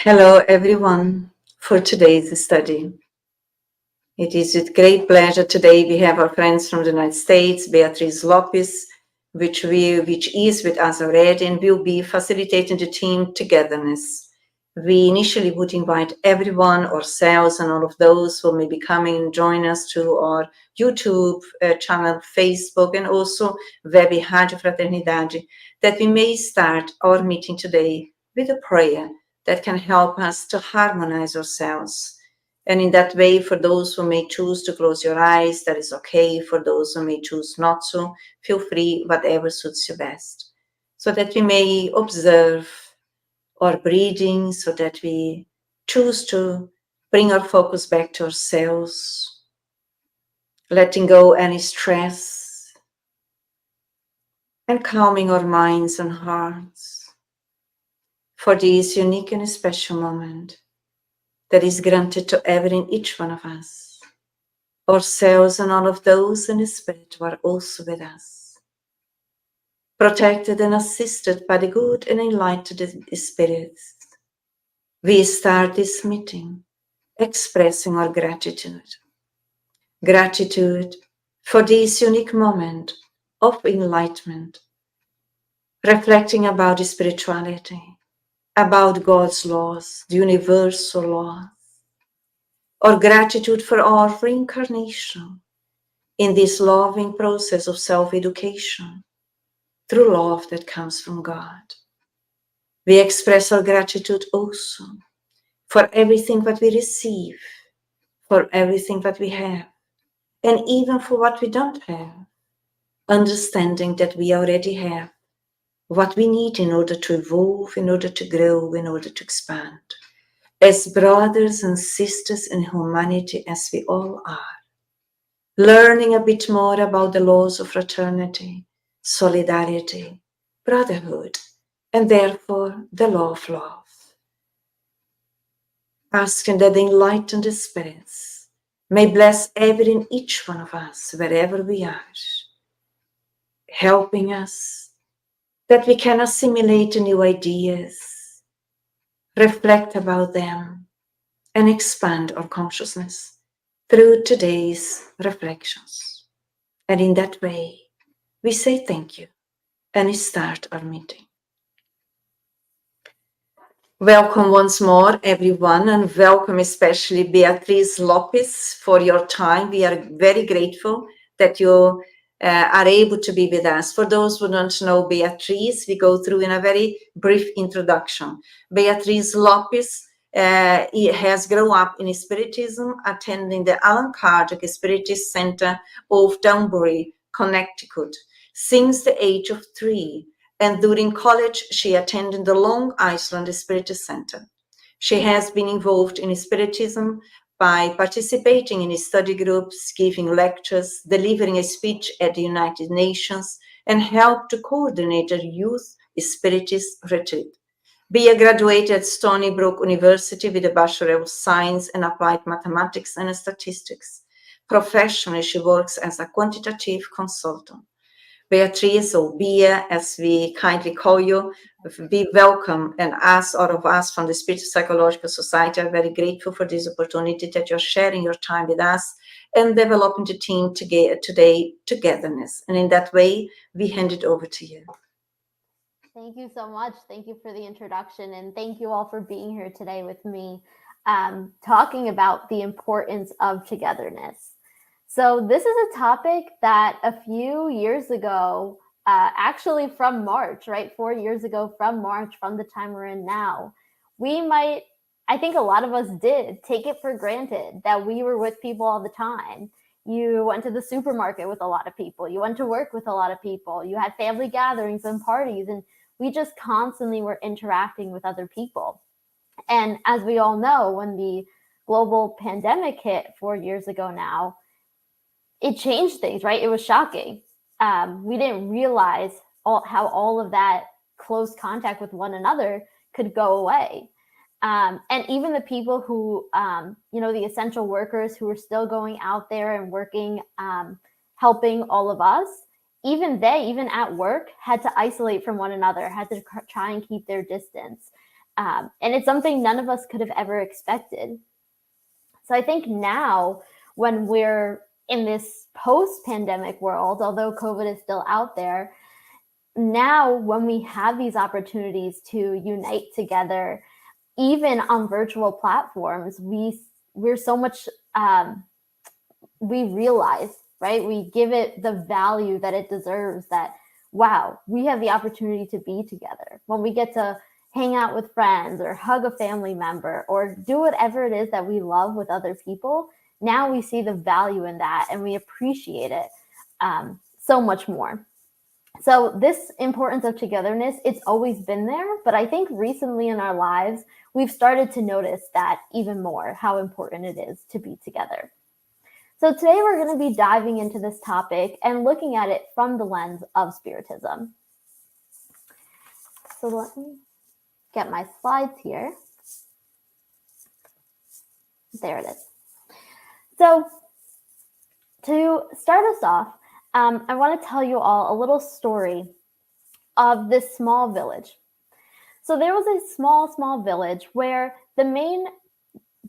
Hello, everyone, for today's study. It is with great pleasure today we have our friends from the United States, Beatriz Lopes, which is with us already and will be facilitating the team Togetherness. We initially would invite everyone, ourselves, and all of those who may be coming and join us to our YouTube channel, Facebook, and also Web Rádio Fraternidade, that we may start our meeting today with a prayer that can help us to harmonize ourselves. And in that way, for those who may choose to close your eyes, that is okay. For those who may choose not to, feel free, whatever suits you best. So that we may observe our breathing, so that we choose to bring our focus back to ourselves, letting go any stress, and calming our minds and hearts for this unique and special moment that is granted to every and each one of us. Ourselves and all of those in the spirit who are also with us, protected and assisted by the good and enlightened spirits. We start this meeting expressing our gratitude. Gratitude for this unique moment of enlightenment, reflecting about the spirituality, about God's laws, the universal laws. Our gratitude for our reincarnation in this loving process of self-education through love that comes from God. We express our gratitude also for everything that we receive, for everything that we have, and even for what we don't have, understanding that we already have what we need in order to evolve, in order to grow, in order to expand, as brothers and sisters in humanity as we all are, learning a bit more about the laws of fraternity, solidarity, brotherhood, and therefore the law of love. Asking that the enlightened spirits may bless every and each one of us wherever we are, helping us that we can assimilate new ideas, reflect about them, and expand our consciousness through today's reflections. And in that way, we say thank you and start our meeting. Welcome once more, everyone, and welcome especially Beatriz Lopes for your time. We are very grateful that you are able to be with us. For those who don't know Beatriz, we go through in a very brief introduction. Beatriz Lopes has grown up in Spiritism, attending the Allan Kardec Spiritist Center of Danbury, Connecticut, since the age of 3. And during college, she attended the Long Island Spiritist Center. She has been involved in Spiritism by participating in study groups, giving lectures, delivering a speech at the United Nations, and helped to coordinate a youth Spiritist retreat. Bea graduated at Stony Brook University with a Bachelor of Science in Applied Mathematics and Statistics. Professionally, she works as a quantitative consultant. Beatriz, or Bea, as we kindly call you, be welcome. And us, all of us from the Spirit Psychological Society, are very grateful for this opportunity that you're sharing your time with us and developing the team today, Togetherness. And in that way, we hand it over to you. Thank you so much. Thank you for the introduction. And thank you all for being here today with me, talking about the importance of togetherness. So this is a topic that a few years ago, actually from March, right? 4 years ago from March, from the time we're in now, I think a lot of us did take it for granted that we were with people all the time. You went to the supermarket with a lot of people. You went to work with a lot of people. You had family gatherings and parties, and we just constantly were interacting with other people. And as we all know, when the global pandemic hit 4 years ago now, it changed things, right? It was shocking. We didn't realize how all of that close contact with one another could go away. And even the people who, the essential workers who were still going out there and working, helping all of us, even at work, had to isolate from one another, had to try and keep their distance. And it's something none of us could have ever expected. So I think now, when we're in this post-pandemic world, although COVID is still out there, now when we have these opportunities to unite together, even on virtual platforms, we're so much, we realize, right? We give it the value that it deserves, that, wow, we have the opportunity to be together. When we get to hang out with friends or hug a family member or do whatever it is that we love with other people, now we see the value in that and we appreciate it so much more. So this importance of togetherness, it's always been there, but I think recently in our lives, we've started to notice that even more, how important it is to be together. So today we're going to be diving into this topic and looking at it from the lens of Spiritism. So let me get my slides here. There it is. So to start us off, I want to tell you all a little story of this small village. So there was a small village where the main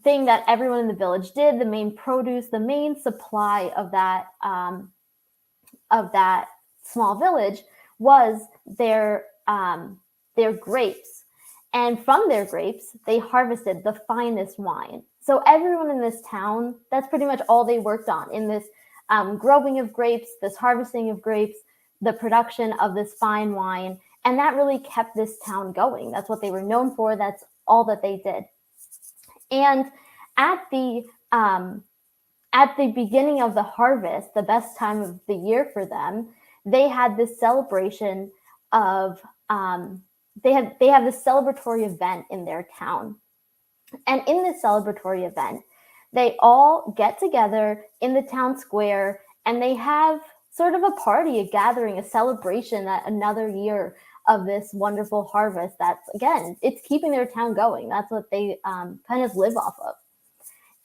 thing that everyone in the village did, the main produce, the main supply of that small village was their grapes. And from their grapes, they harvested the finest wine. So everyone in this town, that's pretty much all they worked on, in this growing of grapes, this harvesting of grapes, the production of this fine wine. And that really kept this town going. That's what they were known for. That's all that they did. And at the beginning of the harvest, the best time of the year for them, they had this celebration of they have this celebratory event in their town. And in this celebratory event, they all get together in the town square and they have sort of a party, a gathering, a celebration that another year of this wonderful harvest. That's, again, it's keeping their town going. That's what they kind of live off of.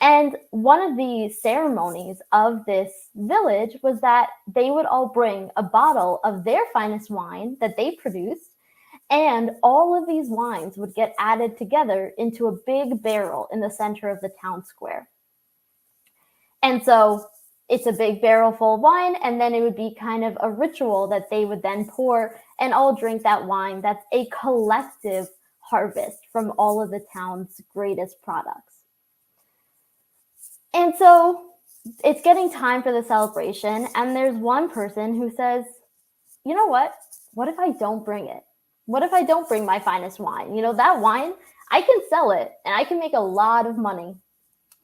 And one of the ceremonies of this village was that they would all bring a bottle of their finest wine that they produced, and all of these wines would get added together into a big barrel in the center of the town square. And so it's a big barrel full of wine, and then it would be kind of a ritual that they would then pour and all drink that wine. That's a collective harvest from all of the town's greatest products. And so it's getting time for the celebration, and there's one person who says, you know what? What if I don't bring it? What if I don't bring my finest wine? You know, that wine, I can sell it and I can make a lot of money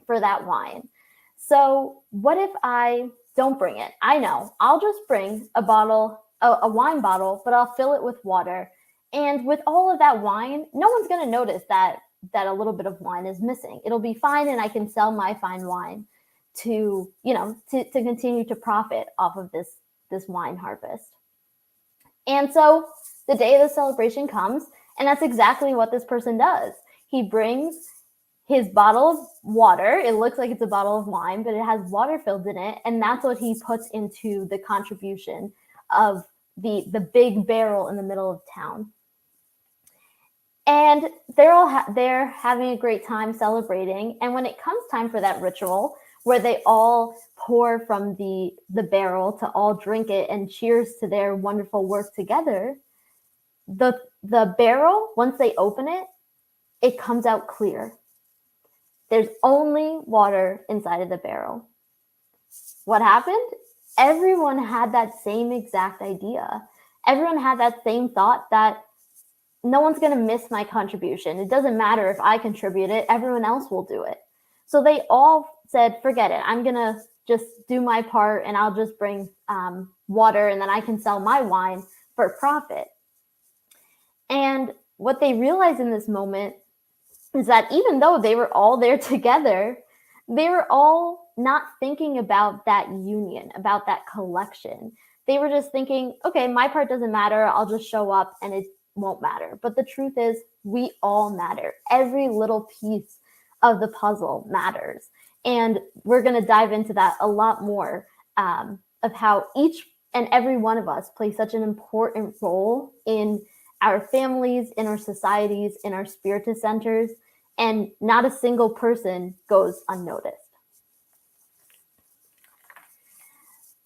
for that wine. So what if I don't bring it? I know, I'll just bring a wine bottle, but I'll fill it with water. And with all of that wine, no one's going to notice that a little bit of wine is missing. It'll be fine, and I can sell my fine wine to continue to profit off of this wine harvest. And so the day of the celebration comes, and that's exactly what this person does. He brings his bottle of water. It looks like it's a bottle of wine, but it has water filled in it, and that's what he puts into the contribution of the big barrel in the middle of town. And they're having a great time celebrating. And when it comes time for that ritual, where they all pour from the barrel to all drink it and cheers to their wonderful work together, the barrel, once they open it, it comes out clear. There's only water inside of the barrel. What happened? Everyone had that same exact idea. Everyone had that same thought that no one's going to miss my contribution. It doesn't matter if I contribute it, everyone else will do it. So they all said, forget it. I'm going to just do my part, and I'll just bring water, and then I can sell my wine for profit. And what they realized in this moment is that even though they were all there together, they were all not thinking about that union, about that collection. They were just thinking, okay, my part doesn't matter. I'll just show up and it won't matter. But the truth is, we all matter. Every little piece of the puzzle matters. And we're going to dive into that a lot more, of how each and every one of us play such an important role in our families, in our societies, in our Spiritist centers, and not a single person goes unnoticed.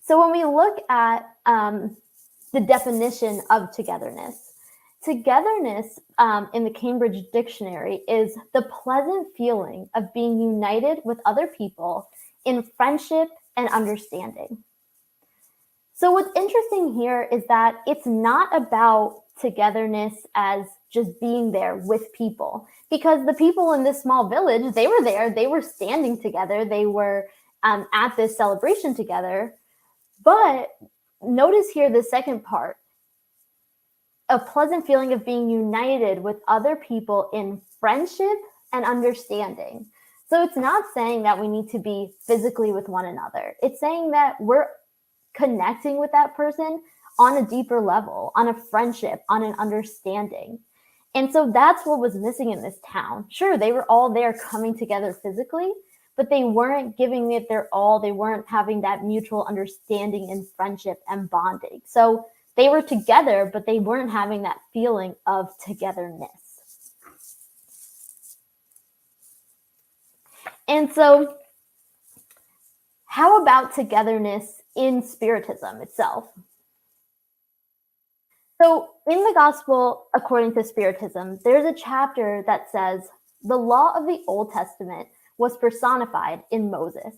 So when we look at the definition of togetherness, togetherness in the Cambridge Dictionary is the pleasant feeling of being united with other people in friendship and understanding. So what's interesting here is that it's not about togetherness as just being there with people, because the people in this small village, they were there, they were standing together, they were at this celebration together. But notice here the second part, a pleasant feeling of being united with other people in friendship and understanding. So it's not saying that we need to be physically with one another. It's saying that we're connecting with that person on a deeper level, on a friendship, on an understanding. And so that's what was missing in this town. Sure, they were all there coming together physically, but they weren't giving it their all. They weren't having that mutual understanding and friendship and bonding. So they were together, but they weren't having that feeling of togetherness. And so how about togetherness in Spiritism itself? So in the Gospel, according to Spiritism, there's a chapter that says the law of the Old Testament was personified in Moses.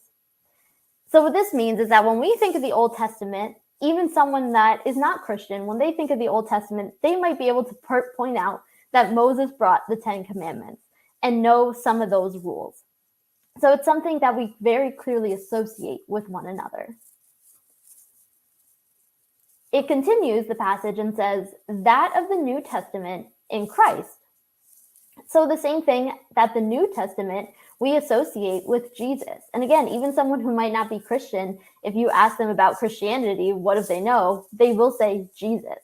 So what this means is that when we think of the Old Testament, even someone that is not Christian, when they think of the Old Testament, they might be able to point out that Moses brought the 10 Commandments and know some of those rules. So it's something that we very clearly associate with one another. It continues the passage and says, that of the New Testament in Christ. So the same thing that the New Testament we associate with Jesus. And again, even someone who might not be Christian, if you ask them about Christianity, what do they know? They will say Jesus.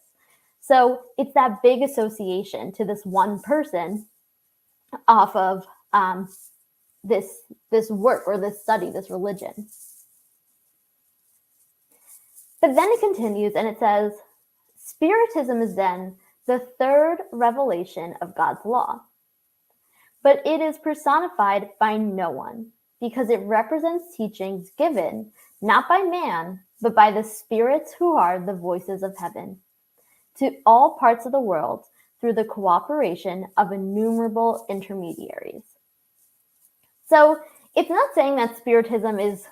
So it's that big association to this one person off of this work or this study, this religion. But then it continues and it says, Spiritism is then the third revelation of God's law. But it is personified by no one, because it represents teachings given not by man, but by the spirits who are the voices of heaven, to all parts of the world through the cooperation of innumerable intermediaries. So it's not saying that Spiritism is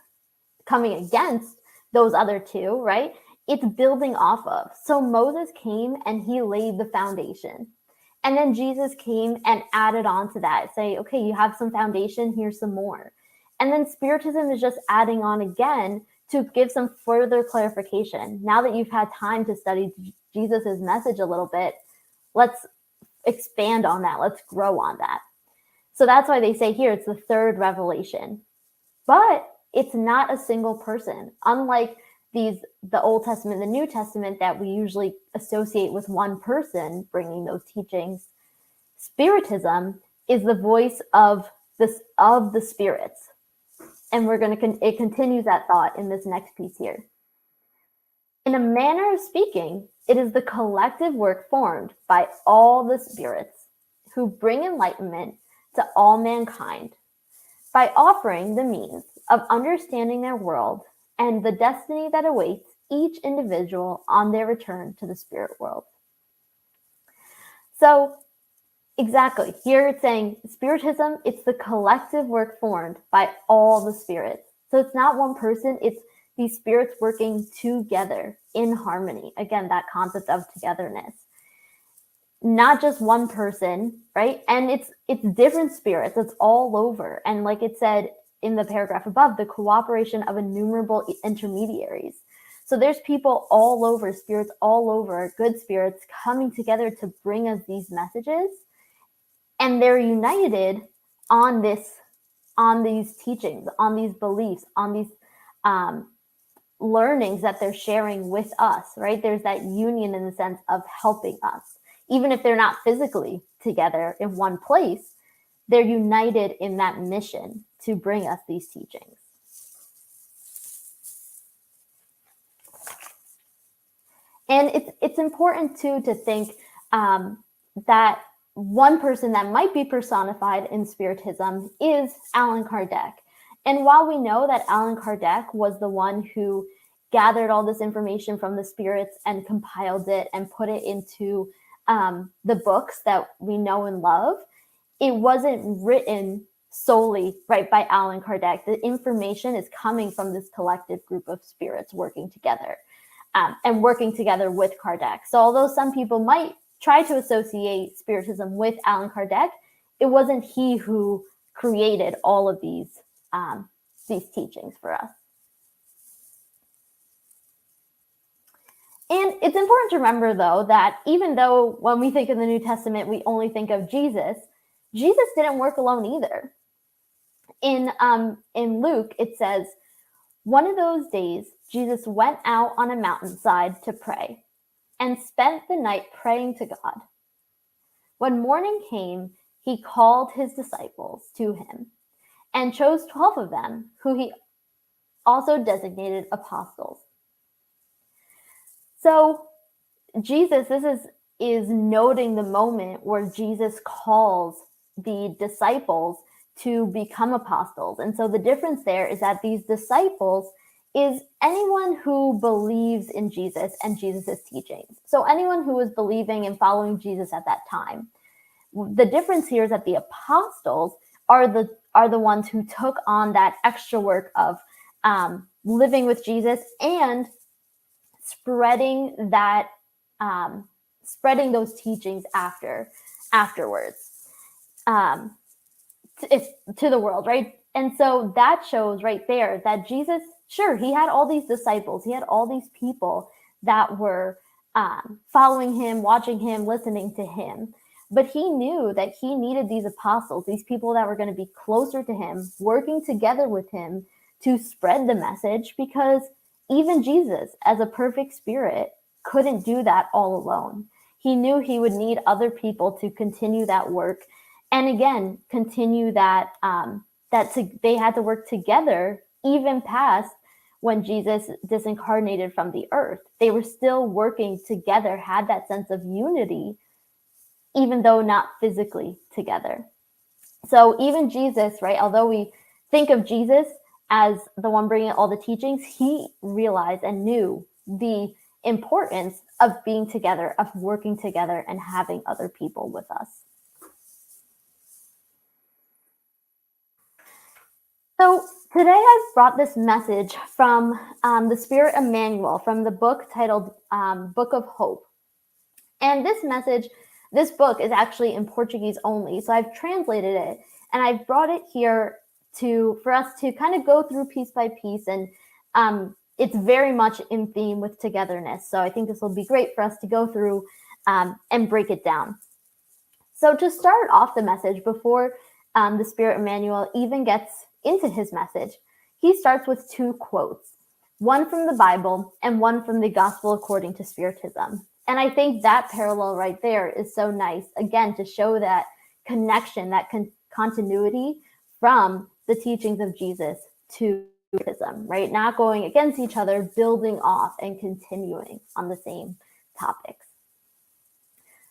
coming against those other two, right? It's building off of. So Moses came and he laid the foundation. And then Jesus came and added on to that, say, okay, you have some foundation, here's some more. And then Spiritism is just adding on again to give some further clarification. Now that you've had time to study Jesus's message a little bit, let's expand on that. Let's grow on that. So that's why they say here it's the third revelation. But it's not a single person. Unlike the Old Testament, the New Testament that we usually associate with one person bringing those teachings, Spiritism is the voice of the spirits. And it continues that thought in this next piece here. In a manner of speaking, it is the collective work formed by all the spirits who bring enlightenment to all mankind by offering the means of understanding their world and the destiny that awaits each individual on their return to the spirit world. So exactly, here it's saying Spiritism, it's the collective work formed by all the spirits. So it's not one person, it's these spirits working together in harmony. Again, that concept of togetherness. Not just one person, right? And it's different spirits, it's all over. And like it said in the paragraph above, the cooperation of innumerable intermediaries. So there's people all over, spirits all over, good spirits coming together to bring us these messages. And they're united on these teachings, on these beliefs, on these learnings that they're sharing with us, right? There's that union in the sense of helping us. Even if they're not physically together in one place, they're united in that mission to bring us these teachings. And it's important too to think that one person that might be personified in Spiritism is Allan Kardec. And while we know that Allan Kardec was the one who gathered all this information from the spirits and compiled it and put it into the books that we know and love, it wasn't written solely right by Allan Kardec. The information is coming from this collective group of spirits working together and working together with Kardec. So although some people might try to associate Spiritism with Allan Kardec, it wasn't he who created all of these teachings for us. And it's important to remember, though, that even though when we think of the New Testament, we only think of Jesus, Jesus didn't work alone either. In Luke, it says, one of those days, Jesus went out on a mountainside to pray and spent the night praying to God. When morning came, he called his disciples to him and chose 12 of them, who he also designated apostles. So Jesus, this is noting the moment where Jesus calls the disciples to become apostles. And so the difference there is that these disciples is anyone who believes in Jesus and Jesus's teachings. So anyone who was believing and following Jesus at that time. The difference here is that the apostles are the ones who took on that extra work of living with Jesus and spreading those teachings afterwards to the world, right? And so that shows right there that Jesus, sure, he had all these disciples, he had all these people that were following him, watching him, listening to him. But he knew that he needed these apostles, these people that were going to be closer to him, working together with him to spread the message, because even Jesus, as a perfect spirit, couldn't do that all alone. He knew he would need other people to continue that work. And again, continue that, they had to work together even past when Jesus disincarnated from the earth. They were still working together, had that sense of unity, even though not physically together. So even Jesus, right, although we think of Jesus as the one bringing all the teachings, he realized and knew the importance of being together, of working together, and having other people with us. So today I've brought this message from the Spirit Emmanuel, from the book titled Book of Hope. And this book is actually in Portuguese only. So I've translated it and I've brought it here for us to kind of go through piece by piece. And it's very much in theme with togetherness. So I think this will be great for us to go through and break it down. So to start off the message, before the Spirit Emmanuel even gets into his message, he starts with two quotes, one from the Bible and one from the Gospel according to Spiritism. And I think that parallel right there is so nice, again, to show that connection, that continuity from the teachings of Jesus to Spiritism, right? Not going against each other, building off and continuing on the same topics.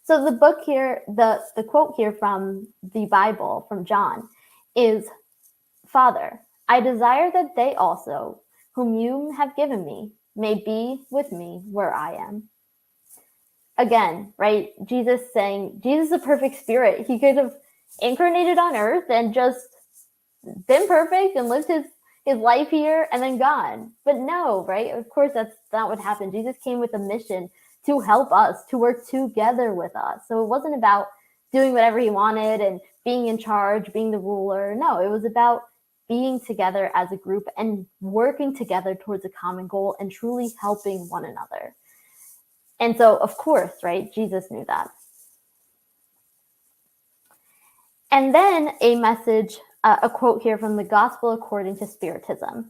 So the book here, the quote here from the Bible, from John, is, Father, I desire that they also, whom you have given me, may be with me where I am. Again, right? Jesus saying, Jesus is a perfect spirit. He could have incarnated on earth and just been perfect and lived his life here and then gone. But no, right? Of course, that's not what happened. Jesus came with a mission to help us, to work together with us. So it wasn't about doing whatever he wanted and being in charge, being the ruler. No, it was about being together as a group and working together towards a common goal and truly helping one another. And so, of course, right, Jesus knew that. And then a message, a quote here from the Gospel according to Spiritism,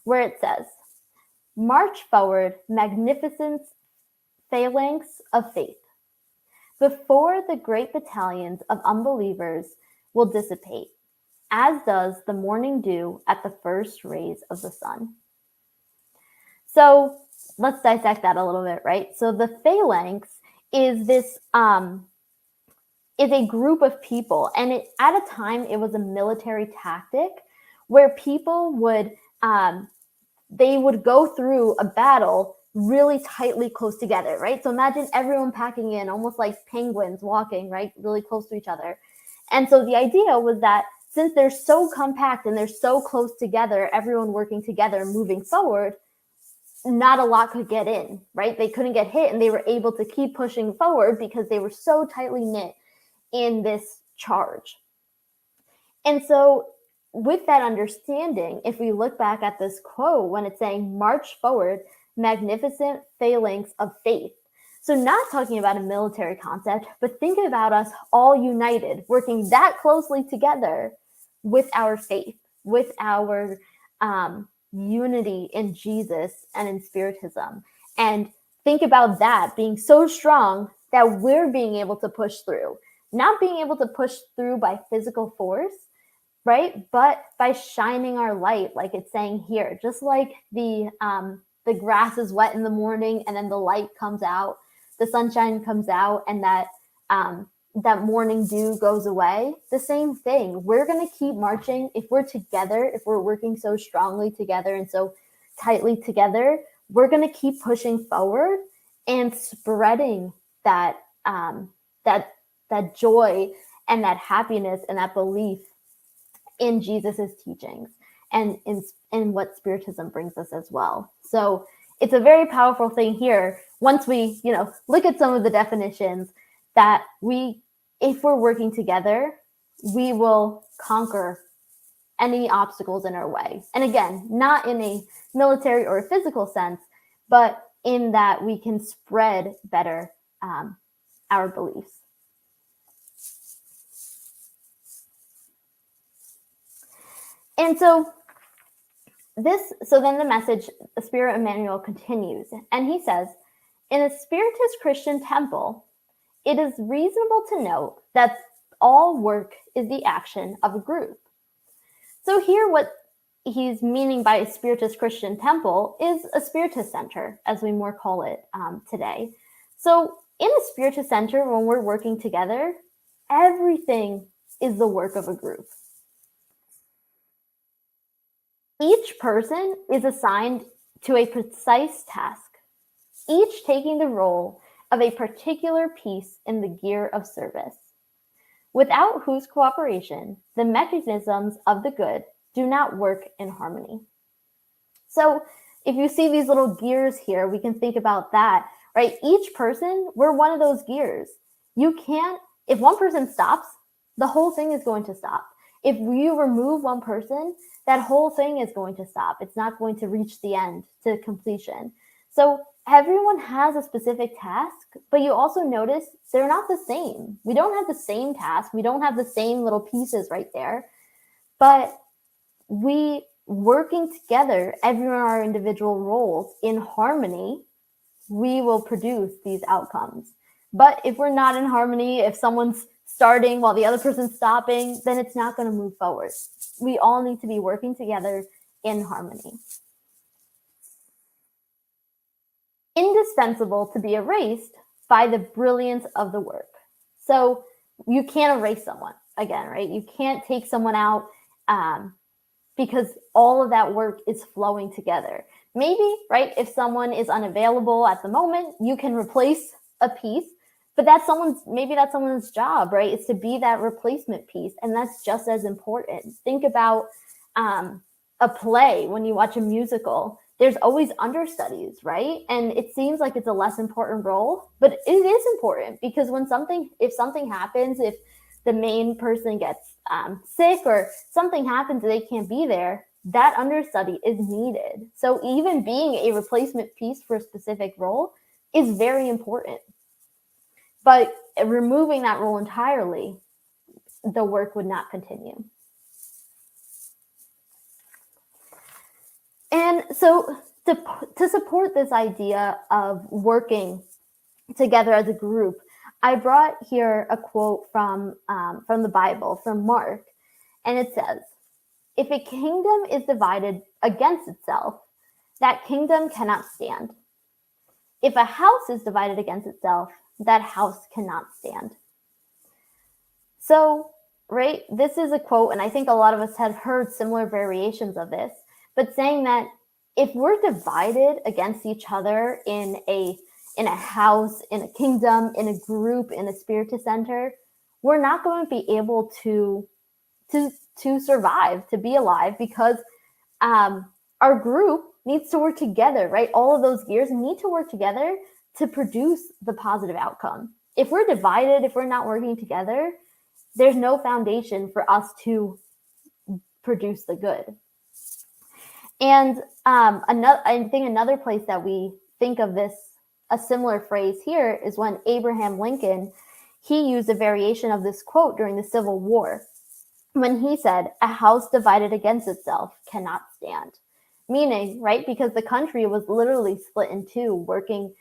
where it says, march forward, magnificent phalanx of faith, before the great battalions of unbelievers will dissipate, as does the morning dew at the first rays of the sun. So let's dissect that a little bit, right? So the phalanx is this is a group of people, and at a time it was a military tactic where people would they would go through a battle really tightly close together, right? So imagine everyone packing in almost like penguins walking, right, really close to each other. And so the idea was that since they're so compact and they're so close together, everyone working together, moving forward, not a lot could get in, right? They couldn't get hit, and they were able to keep pushing forward because they were so tightly knit in this charge. And so with that understanding, if we look back at this quote, when it's saying, march forward, magnificent phalanx of faith. So not talking about a military concept, but think about us all united, working that closely together with our faith, with our unity in Jesus and in Spiritism. And think about that being so strong that we're being able to push through, not being able to push through by physical force, right? But by shining our light, like it's saying here, just like the grass is wet in the morning and then the light comes out, the sunshine comes out, and that that morning dew goes away. The same thing. We're going to keep marching if we're together, if we're working so strongly together and so tightly together. We're going to keep pushing forward and spreading that that joy and that happiness and that belief in Jesus's teachings and in what Spiritism brings us as well. So it's a very powerful thing here. Once we, look at some of the definitions, that if we're working together, we will conquer any obstacles in our way. And again, not in a military or a physical sense, but in that we can spread better our beliefs. And so then the message, the Spirit Emmanuel continues, and he says, in a Spiritist Christian temple, it is reasonable to note that all work is the action of a group. So here what he's meaning by a Spiritist Christian temple is a Spiritist center, as we more call it today. So in a Spiritist center, when we're working together, everything is the work of a group. Each person is assigned to a precise task, each taking the role of a particular piece in the gear of service, without whose cooperation the mechanisms of the good do not work in harmony. So if you see these little gears here, we can think about that, right? Each person, we're one of those gears. If one person stops, the whole thing is going to stop. If you remove one person, that whole thing is going to stop. It's not going to reach the end to completion. So everyone has a specific task, but you also notice they're not the same. We don't have the same task. We don't have the same little pieces right there. But we working together, everyone in our individual roles in harmony, we will produce these outcomes. But if we're not in harmony, if someone's starting while the other person's stopping, then it's not going to move forward. We all need to be working together in harmony. Indispensable to be erased by the brilliance of the work. So you can't erase someone, again, right? You can't take someone out because all of that work is flowing together. Maybe, right, if someone is unavailable at the moment, you can replace a piece, but maybe that's someone's job, right? It's to be that replacement piece, and that's just as important. Think about a play. When you watch a musical, there's always understudies, right? And it seems like it's a less important role, but it is important because if something happens, if the main person gets sick or something happens and they can't be there, that understudy is needed. So even being a replacement piece for a specific role is very important. But removing that role entirely, the work would not continue. And so to support this idea of working together as a group, I brought here a quote from the Bible, from Mark, and it says, "If a kingdom is divided against itself, that kingdom cannot stand. If a house is divided against itself, that house cannot stand. So, right, this is a quote, and I think a lot of us have heard similar variations of this, but saying that if we're divided against each other in a house, in a kingdom, in a group, in a spiritist center, we're not going to be able to survive, to be alive, because our group needs to work together, right? All of those gears need to work together to produce the positive outcome. If we're divided, if we're not working together, there's no foundation for us to produce the good. And I think another place that we think of this, a similar phrase here, is when Abraham Lincoln, he used a variation of this quote during the Civil War, when he said, "A house divided against itself cannot stand." Meaning, right, because the country was literally split in two, working,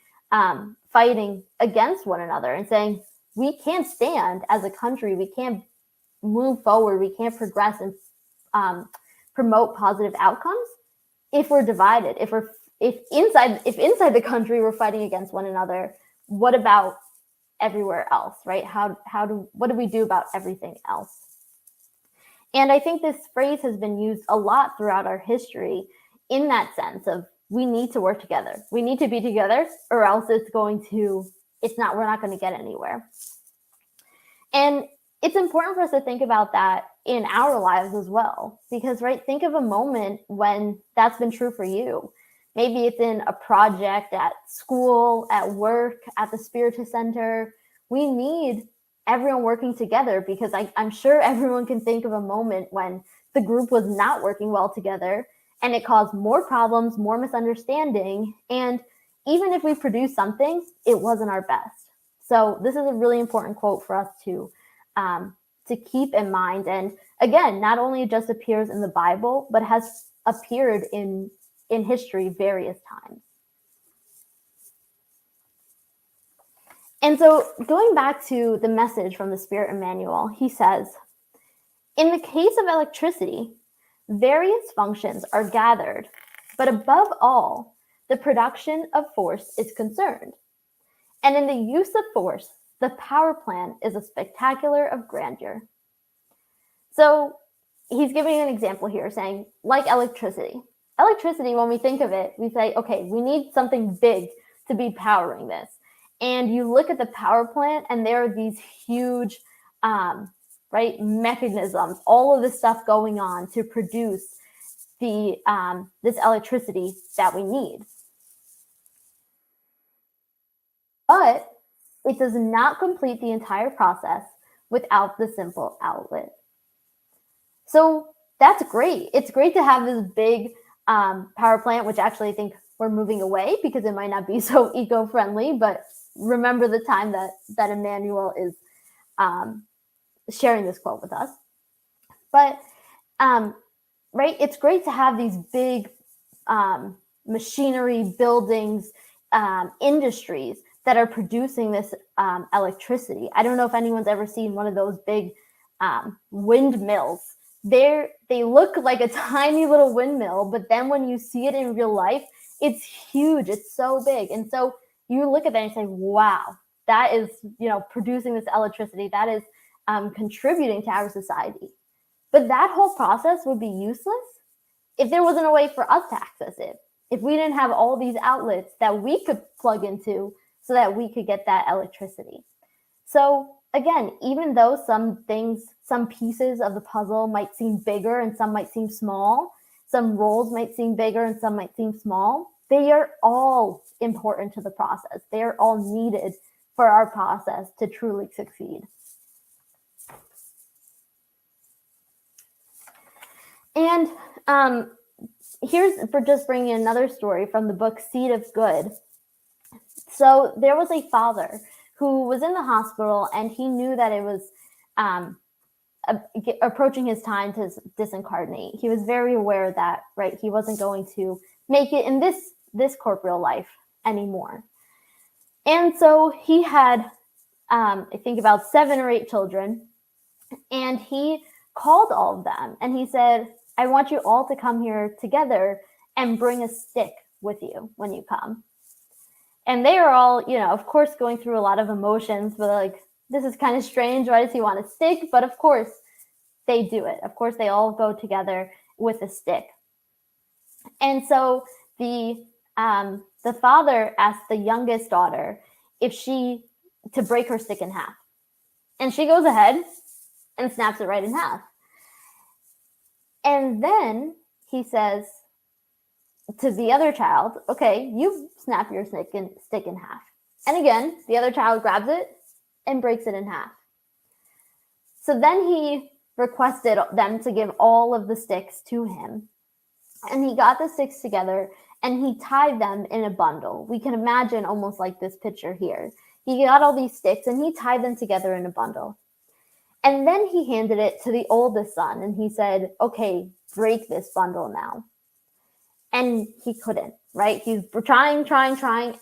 fighting against one another and saying, we can't stand as a country, we can't move forward, we can't progress and promote positive outcomes if we're divided. If inside the country we're fighting against one another, what about everywhere else, right? What do we do about everything else? And I think this phrase has been used a lot throughout our history in that sense of we need to work together. We need to be together, or else we're not going to get anywhere. And it's important for us to think about that in our lives as well, because, right, think of a moment when that's been true for you. Maybe it's in a project at school, at work, at the Spiritist Center. We need everyone working together, because I'm sure everyone can think of a moment when the group was not working well together and it caused more problems, more misunderstanding. And even if we produced something, it wasn't our best. So this is a really important quote for us to keep in mind. And again, not only it just appears in the Bible, but has appeared in history various times. And so going back to the message from the Spirit Emmanuel, he says, in the case of electricity, various functions are gathered, but above all, the production of force is concerned. And in the use of force, the power plant is a spectacular of grandeur. So he's giving an example here, saying, like electricity. Electricity, when we think of it, we say, okay, we need something big to be powering this. And you look at the power plant, and there are these huge, right, mechanisms, all of this stuff going on to produce this electricity that we need. But it does not complete the entire process without the simple outlet. So that's great. It's great to have this big power plant, which actually I think we're moving away because it might not be so eco-friendly, but remember the time that Emmanuel is sharing this quote with us. But, right, it's great to have these big machinery, buildings, industries that are producing this electricity. I don't know if anyone's ever seen one of those big windmills. They look like a tiny little windmill, but then when you see it in real life, it's huge. It's so big. And so you look at that and say, wow, that is, producing this electricity, that is contributing to our society. But that whole process would be useless if there wasn't a way for us to access it. If we didn't have all these outlets that we could plug into so that we could get that electricity. So again, even though some pieces of the puzzle might seem bigger and some might seem small, some roles might seem bigger and some might seem small, they are all important to the process. They are all needed for our process to truly succeed. And here's for just bringing another story from the book Seed of Good. So there was a father who was in the hospital, and he knew that it was approaching his time to disincarnate. He was very aware that, right, he wasn't going to make it in this corporeal life anymore. And so he had, I think, about 7 or 8 children, and he called all of them, and he said, I want you all to come here together and bring a stick with you when you come. And they are all, of course, going through a lot of emotions, but like, this is kind of strange. Why does he want a stick? But of course, they do it. Of course, they all go together with a stick. And so the father asked the youngest daughter to break her stick in half. And she goes ahead and snaps it right in half. And then he says to the other child, okay, you snap your stick in half. And again, the other child grabs it and breaks it in half. So then he requested them to give all of the sticks to him. And he got the sticks together and he tied them in a bundle. We can imagine almost like this picture here. He got all these sticks and he tied them together in a bundle. And then he handed it to the oldest son and he said, okay, break this bundle now. And he couldn't, right? He's trying,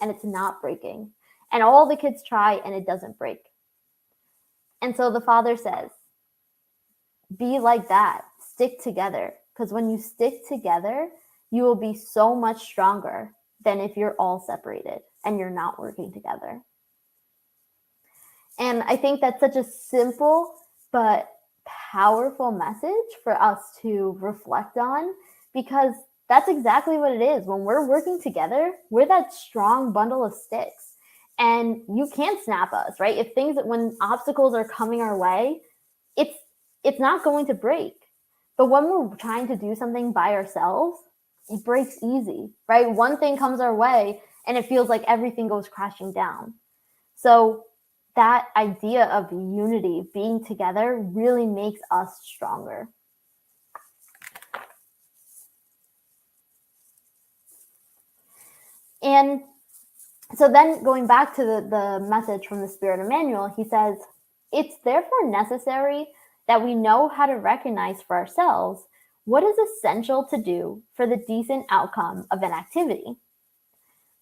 and it's not breaking. And all the kids try and it doesn't break. And so the father says, be like that, stick together. Because when you stick together, you will be so much stronger than if you're all separated and you're not working together. And I think that's such a simple but powerful message for us to reflect on, because that's exactly what it is. When we're working together, we're that strong bundle of sticks. And you can't snap us, right? When obstacles are coming our way, it's not going to break. But when we're trying to do something by ourselves, it breaks easy, right? One thing comes our way and it feels like everything goes crashing down. So that idea of unity, being together, really makes us stronger. And so then going back to the message from the Spirit Emmanuel, he says, it's therefore necessary that we know how to recognize for ourselves what is essential to do for the decent outcome of an activity.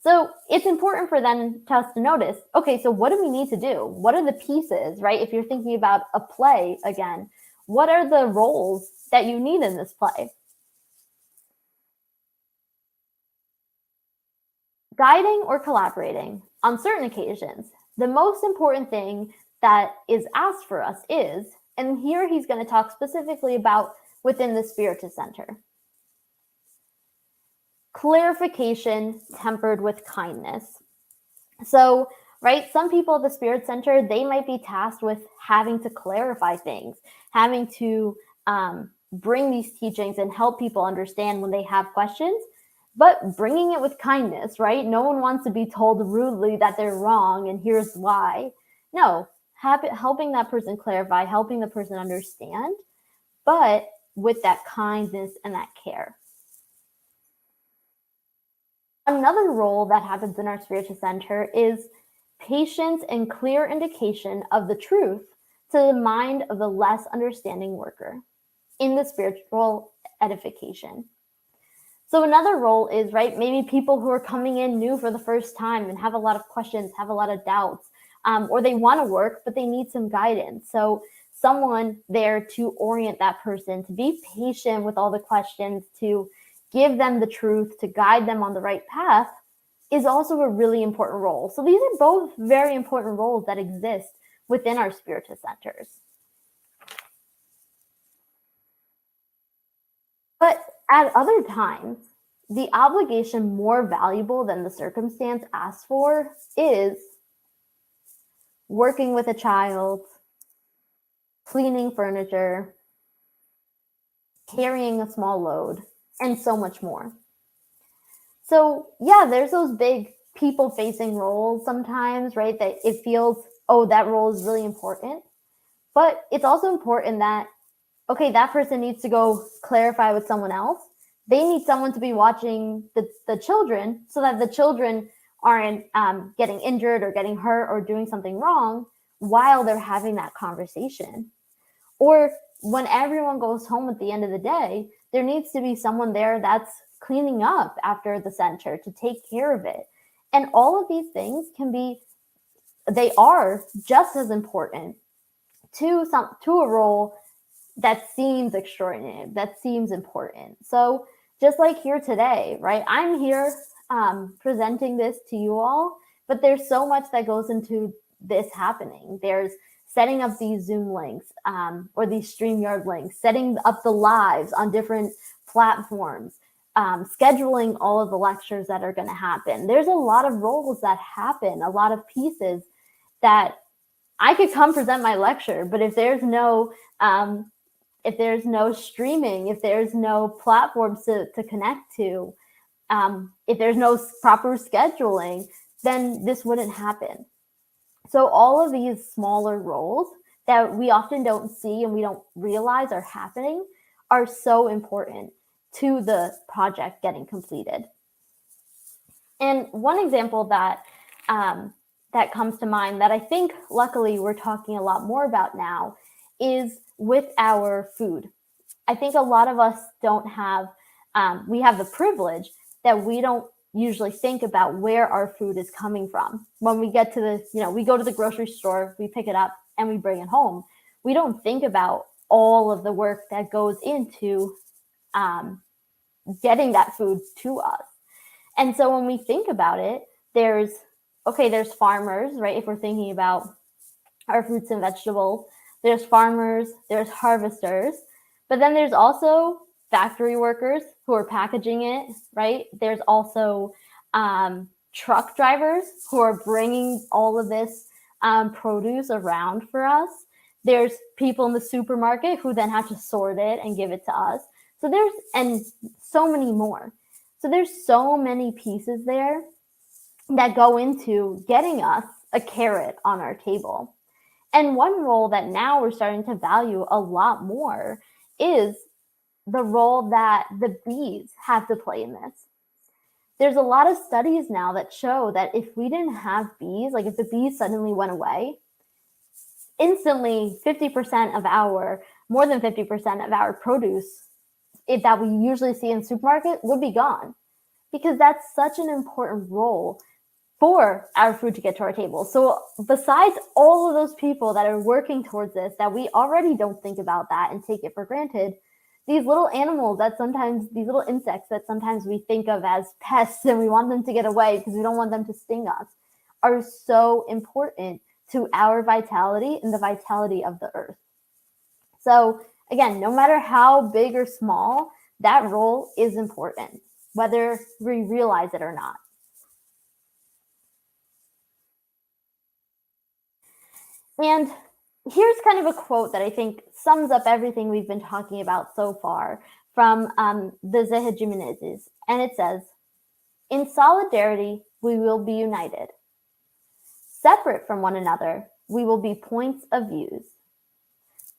So it's important for us to notice, okay, so what do we need to do? What are the pieces, right? If you're thinking about a play again, what are the roles that you need in this play? Guiding or collaborating. On certain occasions, the most important thing that is asked for us is, and here he's going to talk specifically about within the Spiritist Center, clarification tempered with kindness. So, right, some people at the Spirit Center, they might be tasked with having to clarify things, having to bring these teachings and help people understand when they have questions, but bringing it with kindness, right? No one wants to be told rudely that they're wrong and here's why. No, helping that person clarify, helping the person understand, but with that kindness and that care. Another role that happens in our Spiritist Center is patience and clear indication of the truth to the mind of the less understanding worker in the spiritual edification. So another role is, right, maybe people who are coming in new for the first time and have a lot of questions, have a lot of doubts, or they want to work, but they need some guidance. So someone there to orient that person, to be patient with all the questions, to give them the truth, to guide them on the right path, is also a really important role. So these are both very important roles that exist within our Spiritist centers. But at other times, the obligation more valuable than the circumstance asked for is working with a child, cleaning furniture, carrying a small load, and so much more. So yeah, there's those big people-facing roles sometimes, right? That it feels, oh, that role is really important. But it's also important that, okay, that person needs to go clarify with someone else. They need someone to be watching the children so that the children aren't getting injured or getting hurt or doing something wrong while they're having that conversation. Or when everyone goes home at the end of the day, there needs to be someone there that's cleaning up after the center to take care of it. And all of these things they are just as important to a role that seems extraordinary, that seems important. So just like here today, right? I'm here presenting this to you all, But there's so much that goes into this happening. There's setting up these Zoom links or these StreamYard links, setting up the lives on different platforms, scheduling all of the lectures that are going to happen. There's a lot of roles that happen, a lot of pieces that I could come present my lecture, but if there's no streaming, if there's no platforms to connect to, if there's no proper scheduling, then this wouldn't happen. So all of these smaller roles that we often don't see and we don't realize are happening are so important to the project getting completed. And one example that that comes to mind that I think luckily we're talking a lot more about now is with our food. I think a lot of us don't have, we have the privilege that we don't usually think about where our food is coming from. When we get to the, we go to the grocery store, we pick it up and we bring it home. We don't think about all of the work that goes into getting that food to us. And so when we think about it, there's farmers, right? If we're thinking about our fruits and vegetables, there's farmers, there's harvesters, but then there's also factory workers who are packaging it, right? There's also truck drivers who are bringing all of this produce around for us. There's people in the supermarket who then have to sort it and give it to us. So and so many more. So there's so many pieces there that go into getting us a carrot on our table. And one role that now we're starting to value a lot more is the role that the bees have to play in this. There's a lot of studies now that show that if we didn't have bees, like if the bees suddenly went away, instantly more than 50% of our produce that we usually see in the supermarket would be gone, because that's such an important role for our food to get to our table. So besides all of those people that are working towards this, that we already don't think about that and take it for granted, these little animals these little insects that sometimes we think of as pests and we want them to get away because we don't want them to sting us, are so important to our vitality and the vitality of the earth. So again, no matter how big or small, that role is important, whether we realize it or not. And here's kind of a quote that I think sums up everything we've been talking about so far from the Zehe Jimenezes. And it says, "In solidarity, we will be united. Separate from one another, we will be points of views.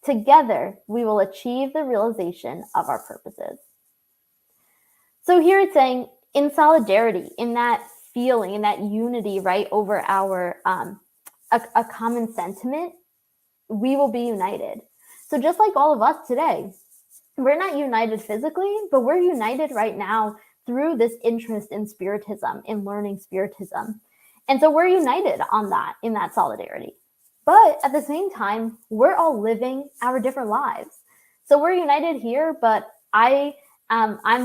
Together, we will achieve the realization of our purposes." So here it's saying, in solidarity, in that feeling, in that unity, right, over our a common sentiment, we will be united. So just like all of us today, we're not united physically, but we're united right now through this interest in Spiritism, in learning Spiritism. And so we're united on that, in that solidarity. But at the same time, we're all living our different lives. So we're united here, but I'm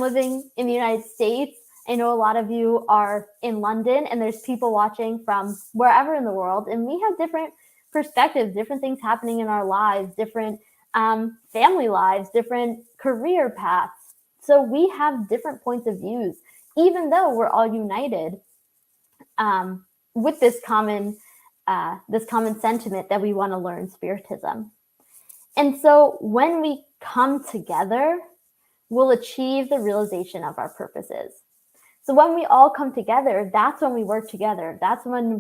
living in the United States. I know a lot of you are in London, and there's people watching from wherever in the world, and we have different perspectives, different things happening in our lives, different family lives, different career paths. So we have different points of views, even though we're all united with this common sentiment that we want to learn Spiritism. And so when we come together, we'll achieve the realization of our purposes. So when we all come together, that's when we work together. That's when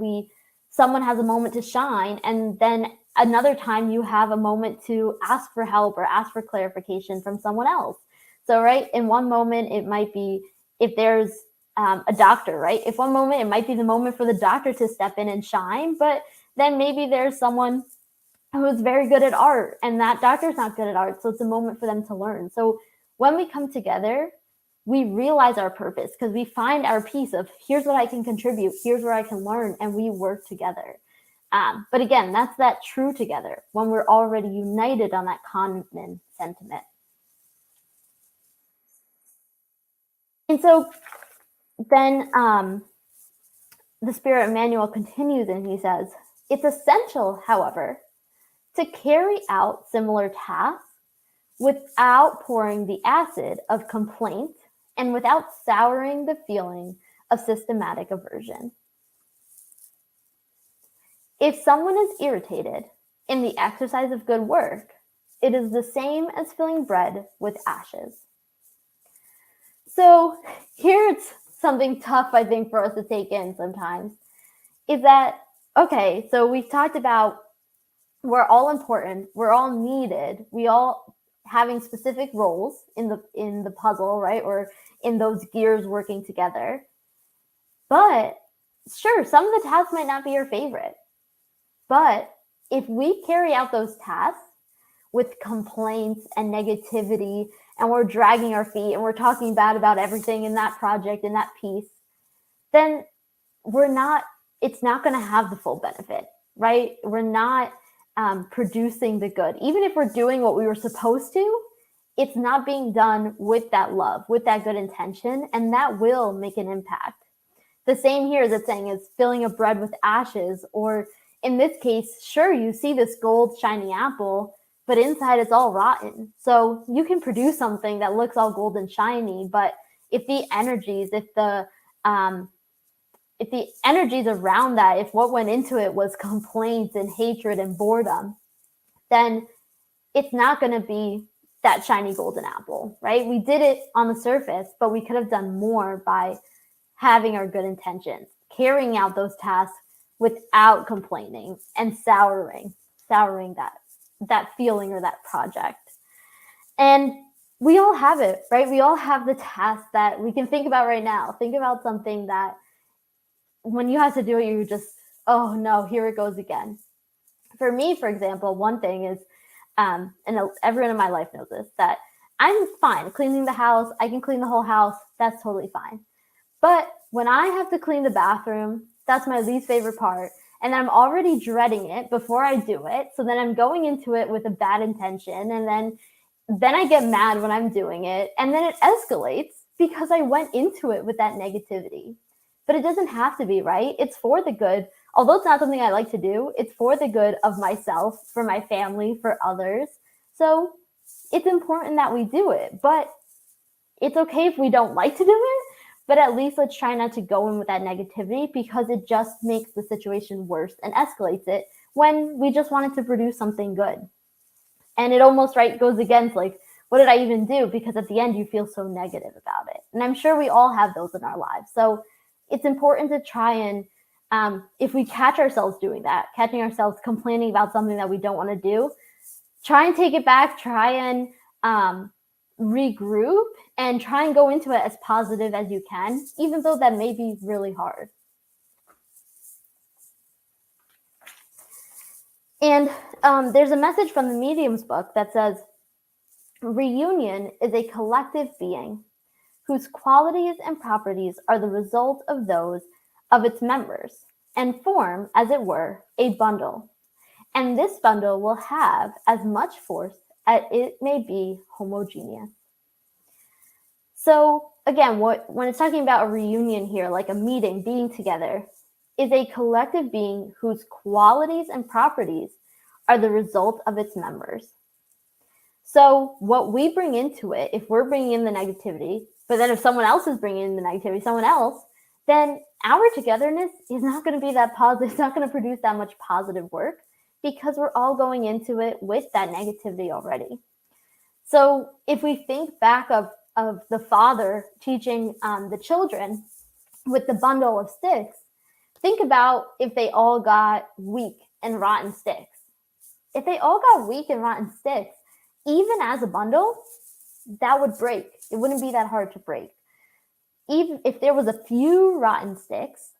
someone has a moment to shine, and then another time you have a moment to ask for help or ask for clarification from someone else. So, right, in one moment, it might be if there's a doctor, right? If one moment, it might be the moment for the doctor to step in and shine, but then maybe there's someone who's very good at art and that doctor's not good at art. So it's a moment for them to learn. So when we come together, we realize our purpose because we find our piece of here's what I can contribute, here's where I can learn, and we work together. But again, that's that true together when we're already united on that common sentiment. And so then the Spirit Emmanuel continues and he says, it's essential, however, to carry out similar tasks without pouring the acid of complaint and without souring the feeling of systematic aversion. If someone is irritated in the exercise of good work, it is the same as filling bread with ashes. So here it's something tough, I think, for us to take in sometimes, is that, okay, so we've talked about we're all important, we're all needed, we all having specific roles in the puzzle, right? Or in those gears working together. But sure, some of the tasks might not be your favorite. But if we carry out those tasks with complaints and negativity, and we're dragging our feet and we're talking bad about everything in that project, in that piece, then it's not going to have the full benefit, right? We're not producing the good. Even if we're doing what we were supposed to, it's not being done with that love, with that good intention, and that will make an impact. The same here as it's saying is filling a bread with ashes, or in this case, sure, you see this gold shiny apple, but inside it's all rotten. So you can produce something that looks all gold and shiny, but if the energies, if the energies around that, if what went into it was complaints and hatred and boredom, then it's not going to be that shiny golden apple, right? We did it on the surface, but we could have done more by having our good intentions, carrying out those tasks without complaining and souring that feeling or that project. And we all have it, right? We all have the task that we can think about right now. Think about something that when you have to do it, you're just, oh no, here it goes again. For me, for example, one thing is, and everyone in my life knows this, that I'm fine cleaning the house. I can clean the whole house. That's totally fine. But when I have to clean the bathroom, that's my least favorite part. And I'm already dreading it before I do it. So then I'm going into it with a bad intention. And then I get mad when I'm doing it. And then it escalates because I went into it with that negativity. But it doesn't have to be, right? It's for the good. Although it's not something I like to do, it's for the good of myself, for my family, for others. So it's important that we do it. But it's okay if we don't like to do it. But at least let's try not to go in with that negativity, because it just makes the situation worse and escalates it when we just wanted to produce something good. And it almost goes against like, what did I even do? Because at the end you feel so negative about it. And I'm sure we all have those in our lives. So it's important to try and, if we catch ourselves doing that, catching ourselves complaining about something that we don't want to do, try and take it back, try and regroup and try and go into it as positive as you can, even though that may be really hard. And there's a message from the Medium's book that says, reunion is a collective being whose qualities and properties are the result of those of its members and form, as it were, a bundle. And this bundle will have as much force as it may be homogeneous. So again, when it's talking about a reunion here, like a meeting, being together, is a collective being whose qualities and properties are the result of its members. So what we bring into it, if we're bringing in the negativity, but then if someone else is bringing in the negativity, someone else, then our togetherness is not going to be that positive. It's not going to produce that much positive work, because we're all going into it with that negativity already. So if we think back of the father teaching the children with the bundle of sticks, think about if they all got weak and rotten sticks. If they all got weak and rotten sticks, even as a bundle, that would break. It wouldn't be that hard to break. Even if there was a few rotten sticks,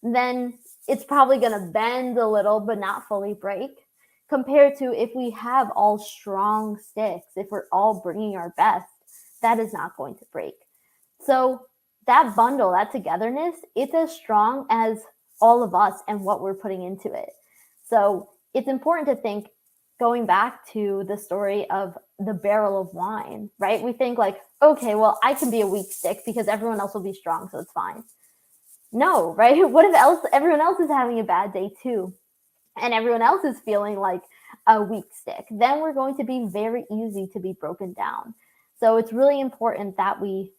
then it's probably going to bend a little, but not fully break, compared to if we have all strong sticks, if we're all bringing our best, that is not going to break. So that bundle, that togetherness, it's as strong as all of us and what we're putting into it. So it's important to think, going back to the story of the barrel of wine, right? We think like, okay, well, I can be a weak stick because everyone else will be strong, so it's fine. No, right? What if everyone else is having a bad day too, and everyone else is feeling like a weak stick? Then we're going to be very easy to be broken down. So it's really important that we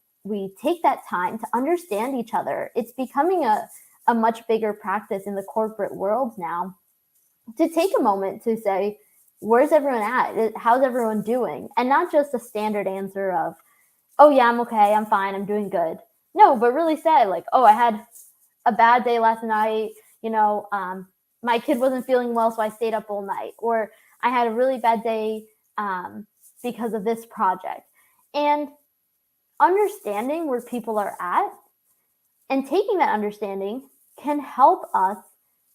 take that time to understand each other. It's becoming a much bigger practice in the corporate world now to take a moment to say, where's everyone at? How's everyone doing? And not just a standard answer of, oh yeah, I'm okay, I'm fine, I'm doing good. No, but really say like, oh, I had a bad day last night, my kid wasn't feeling well, so I stayed up all night, or I had a really bad day because of this project. And understanding where people are at and taking that understanding can help us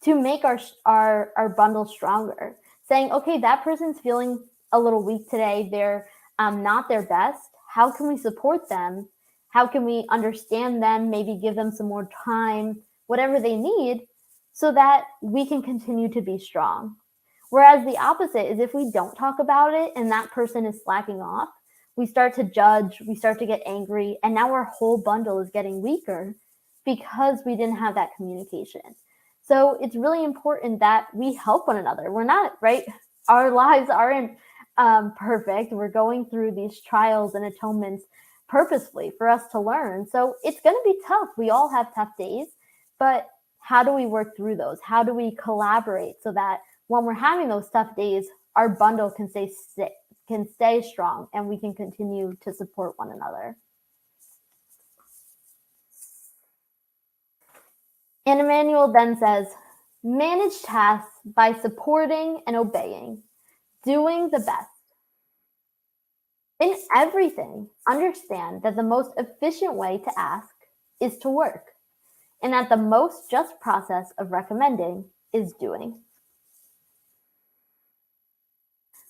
to make our bundle stronger. Saying, okay, that person's feeling a little weak today, they're not their best. How can we support them? How can we understand them, maybe give them some more time, whatever they need, so that we can continue to be strong? Whereas the opposite is if we don't talk about it and that person is slacking off, we start to judge, we start to get angry, and now our whole bundle is getting weaker because we didn't have that communication. So it's really important that we help one another. We're not, right? Our lives aren't perfect. We're going through these trials and atonements purposefully for us to learn. So it's going to be tough. We all have tough days, but how do we work through those? How do we collaborate so that when we're having those tough days, our bundle can stay strong and we can continue to support one another? And Emmanuel then says, manage tasks by supporting and obeying, doing the best. In everything, understand that the most efficient way to ask is to work, and that the most just process of recommending is doing.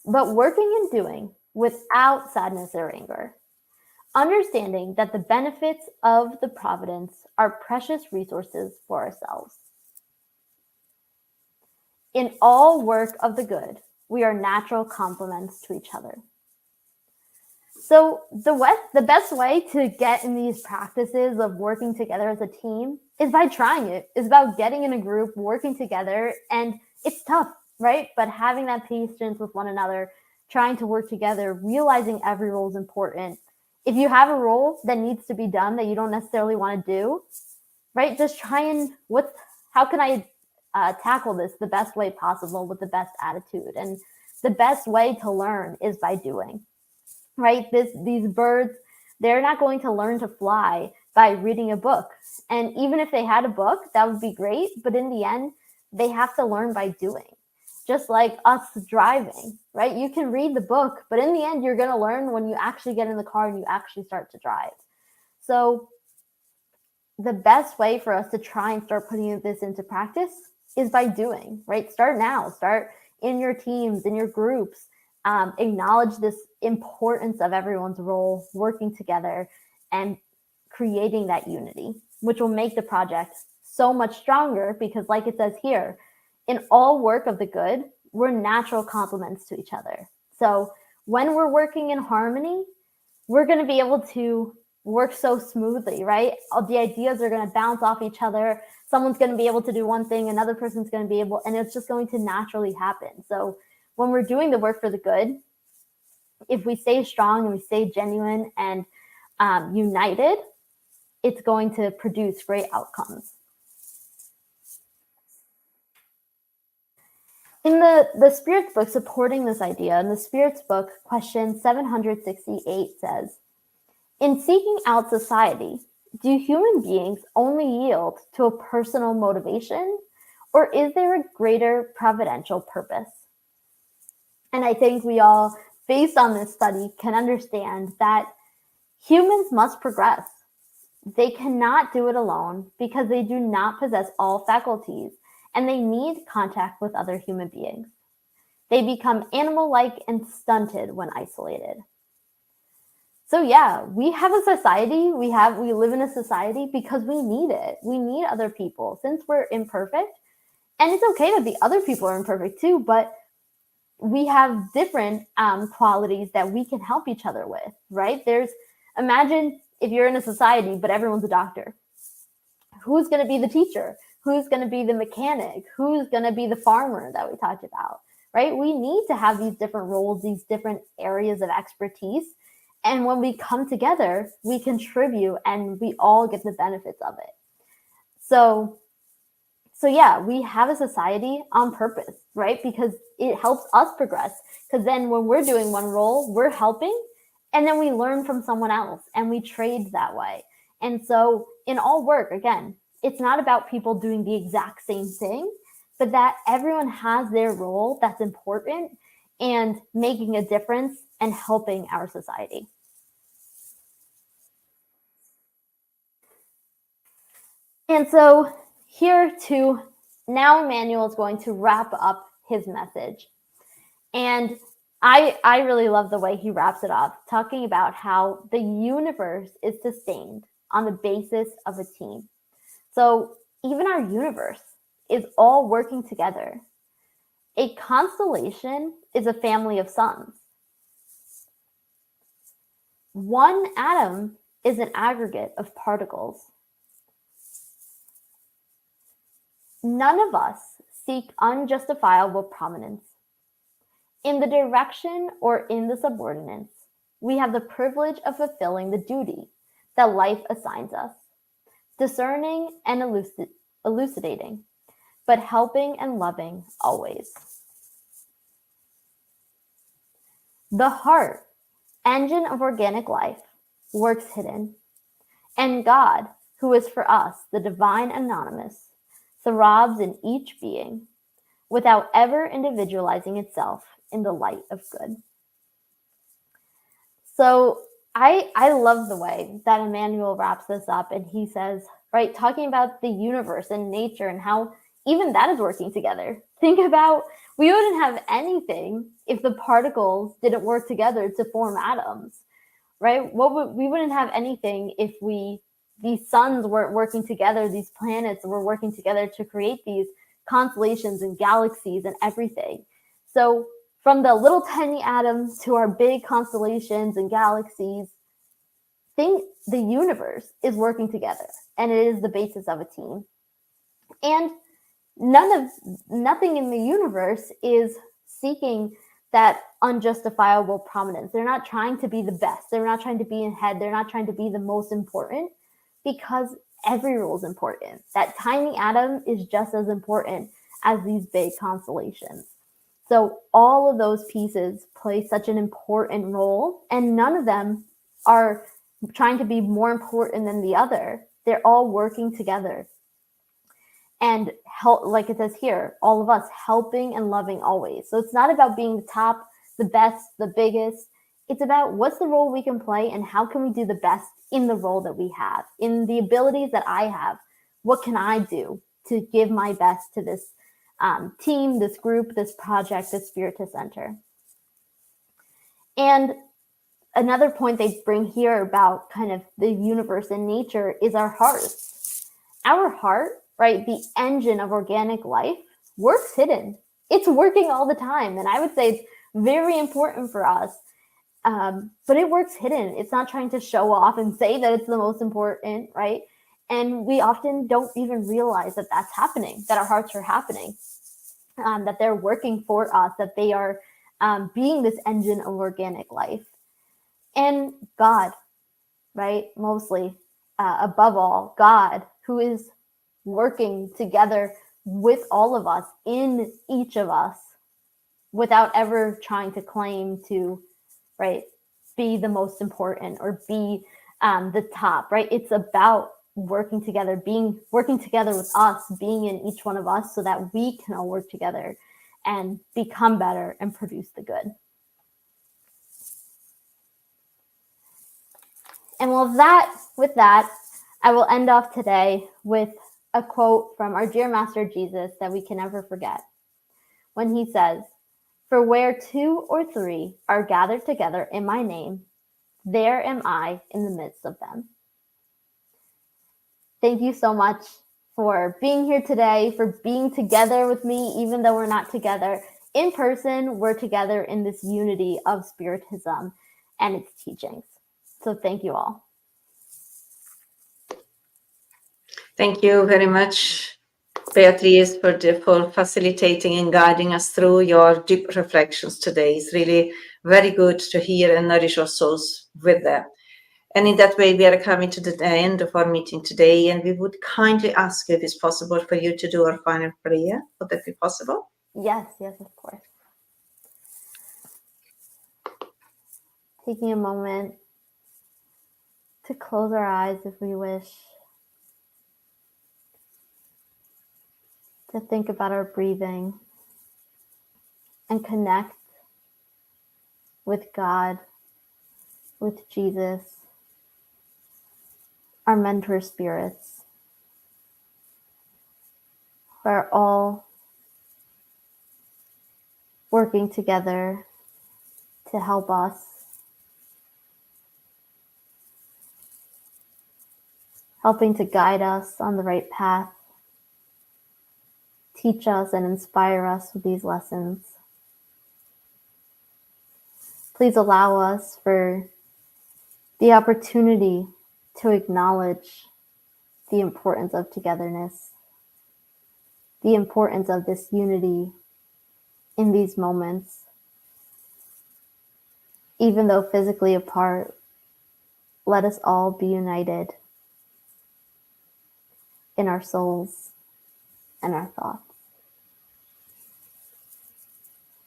But working and doing without sadness or anger, understanding that the benefits of the providence are precious resources for ourselves. In all work of the good, we are natural complements to each other. So the best way to get in these practices of working together as a team is by trying it. It's about getting in a group, working together, and it's tough, right? But having that patience with one another, trying to work together, realizing every role is important. If you have a role that needs to be done that you don't necessarily want to do, right? Just try and how can I tackle this the best way possible with the best attitude? And the best way to learn is by doing. Right? These birds, they're not going to learn to fly by reading a book. And even if they had a book, that would be great. But in the end, they have to learn by doing. Just like us driving, right? You can read the book, but in the end, you're going to learn when you actually get in the car and you actually start to drive. So the best way for us to try and start putting this into practice is by doing, right? Start now. Start in your teams, in your groups. Acknowledge this importance of everyone's role, working together and creating that unity, which will make the project so much stronger because, like it says here, in all work of the good, we're natural complements to each other. So when we're working in harmony, we're going to be able to work so smoothly, right? All the ideas are going to bounce off each other. Someone's going to be able to do one thing, another person's going to be able, and it's just going to naturally happen. So when we're doing the work for the good, if we stay strong and we stay genuine and united, it's going to produce great outcomes. In the Spirit's book supporting this idea, in the Spirit's book, question 768 says, in seeking out society, do human beings only yield to a personal motivation, or is there a greater providential purpose? And I think we all, based on this study, can understand that humans must progress. They cannot do it alone because they do not possess all faculties, and they need contact with other human beings. They become animal-like and stunted when isolated. So yeah, we have a society, we live in a society because we need it. We need other people since we're imperfect. And it's okay that the other people are imperfect too, but we have different qualities that we can help each other with, right? Imagine if you're in a society, but everyone's a doctor. who's going to be the teacher? Who's going to be the mechanic? Who's going to be the farmer that we talked about, right? We need to have these different roles, these different areas of expertise. And when we come together, we contribute and we all get the benefits of it. So yeah, we have a society on purpose, right? Because it helps us progress. Because then when we're doing one role, we're helping, and then we learn from someone else and we trade that way. And so in all work, again, it's not about people doing the exact same thing, but that everyone has their role that's important and making a difference and helping our society. And so here too, now Emmanuel is going to wrap up his message. And I really love the way he wraps it up, talking about how the universe is sustained on the basis of a team. So even our universe is all working together. A constellation is a family of suns. One atom is an aggregate of particles. None of us seek unjustifiable prominence. In the direction or in the subordinates, we have the privilege of fulfilling the duty that life assigns us, discerning and elucidating, but helping and loving always. The heart, engine of organic life, works hidden, and God, who is for us the divine anonymous, throbs in each being without ever individualizing itself in the light of good. So I love the way that Emmanuel wraps this up, and he says, right, talking about the universe and nature and how even that is working together. Think about, we wouldn't have anything if the particles didn't work together to form atoms, right? We wouldn't have anything if these suns weren't working together, these planets were working together to create these constellations and galaxies and everything. So from the little tiny atoms to our big constellations and galaxies, the universe is working together, and it is the basis of a team. And nothing in the universe is seeking that unjustifiable prominence. They're not trying to be the best. They're not trying to be ahead. They're not trying to be the most important, because every role is important. That tiny atom is just as important as these big constellations. So all of those pieces play such an important role, and none of them are trying to be more important than the other. They're all working together. And help, like it says here, all of us helping and loving always. So it's not about being the top, the best, the biggest. It's about what's the role we can play and how can we do the best in the role that we have, in the abilities that I have. What can I do to give my best to this team, this group, this project, this Spiritist Center? And another point they bring here about kind of the universe and nature is our hearts. Our heart, right, the engine of organic life, works hidden. It's working all the time. And I would say it's very important for us. But it works hidden. It's not trying to show off and say that it's the most important, right? And we often don't even realize that that's happening, that our hearts are happening, that they're working for us, that they are being this engine of organic life. And God, right, mostly, above all, God, who is working together with all of us, in each of us, without ever trying to claim to, right, be the most important or be the top, right? It's about working together, working together with us, being in each one of us so that we can all work together and become better and produce the good. And with that, I will end off today with a quote from our dear Master Jesus that we can never forget, when he says, "For where 2 or 3 are gathered together in my name, there am I in the midst of them." Thank you so much for being here today, for being together with me, even though we're not together in person. We're together in this unity of Spiritism and its teachings. So thank you all. Thank you very much, Beatriz, for facilitating and guiding us through your deep reflections today. It's really very good to hear and nourish our souls with that. And in that way, we are coming to the end of our meeting today, and we would kindly ask if it's possible for you to do our final prayer. Would that be possible? Yes, of course. Taking a moment to close our eyes if we wish, to think about our breathing and connect with God, with Jesus, our mentor spirits, who are all working together to help us, helping to guide us on the right path, teach us and inspire us with these lessons. Please allow us for the opportunity to acknowledge the importance of togetherness, the importance of this unity in these moments. Even though physically apart, let us all be united in our souls and our thoughts.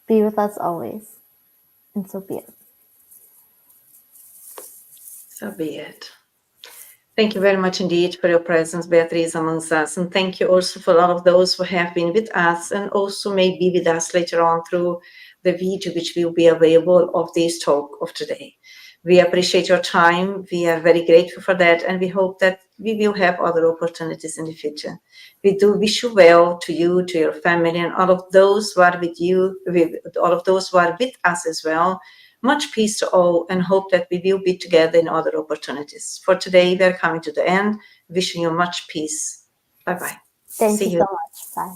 Be with us always, and so be it. So be it. Thank you very much indeed for your presence, Beatriz, amongst us. And thank you also for all of those who have been with us and also may be with us later on through the video, which will be available of this talk of today. We appreciate your time. We are very grateful for that. And we hope that we will have other opportunities in the future. We do wish you well to you, to your family, and all of those who are with you, all of those who are with us as well. Much peace to all, and hope that we will be together in other opportunities. For today, we are coming to the end. Wishing you much peace. Bye-bye. Thank you so much. Bye.